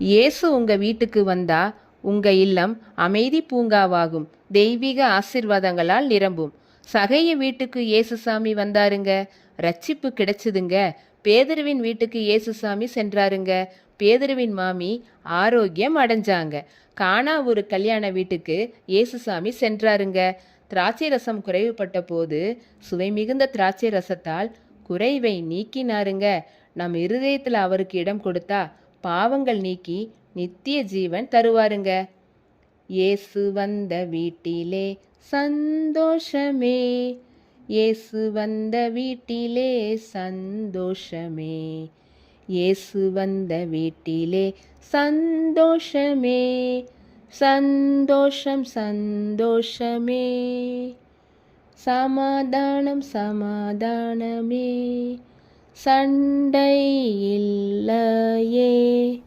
இயேசு உங்க வீட்டுக்கு வந்தா உங்க இல்லம் அமைதி பூங்காவாகும். தெய்வீக ஆசிர்வாதங்களால் நிரம்பும். சகைய வீட்டுக்கு இயேசுசாமி வந்தாருங்க, ரட்சிப்பு கிடைச்சதுங்க. பேதுருவின் வீட்டுக்கு இயேசுசாமி சென்றாருங்க, பேதுருவின் மாமி ஆரோக்கியம் அடைஞ்சாங்க. கானா ஒரு கல்யாண வீட்டுக்கு இயேசுசாமி சென்றாருங்க. திராட்சை ரசம் குறைவுபட்ட போது சுவை மிகுந்த திராட்சை ரசத்தால் குறைவை நீக்கினாருங்க. நம் இருதயத்தில் அவருக்கு இடம் கொடுத்தா பாவங்கள் நீக்கி நித்திய ஜீவன் தருவாருங்க. இயேசு வந்த வீட்டிலே சந்தோஷமே, இயேசு வந்த வீட்டிலே சந்தோஷமே, இயேசு வந்த வீட்டிலே சந்தோஷமே, சந்தோஷம் சந்தோஷமே, சமாதானம் சமாதானமே, சண்டை இல்லையே.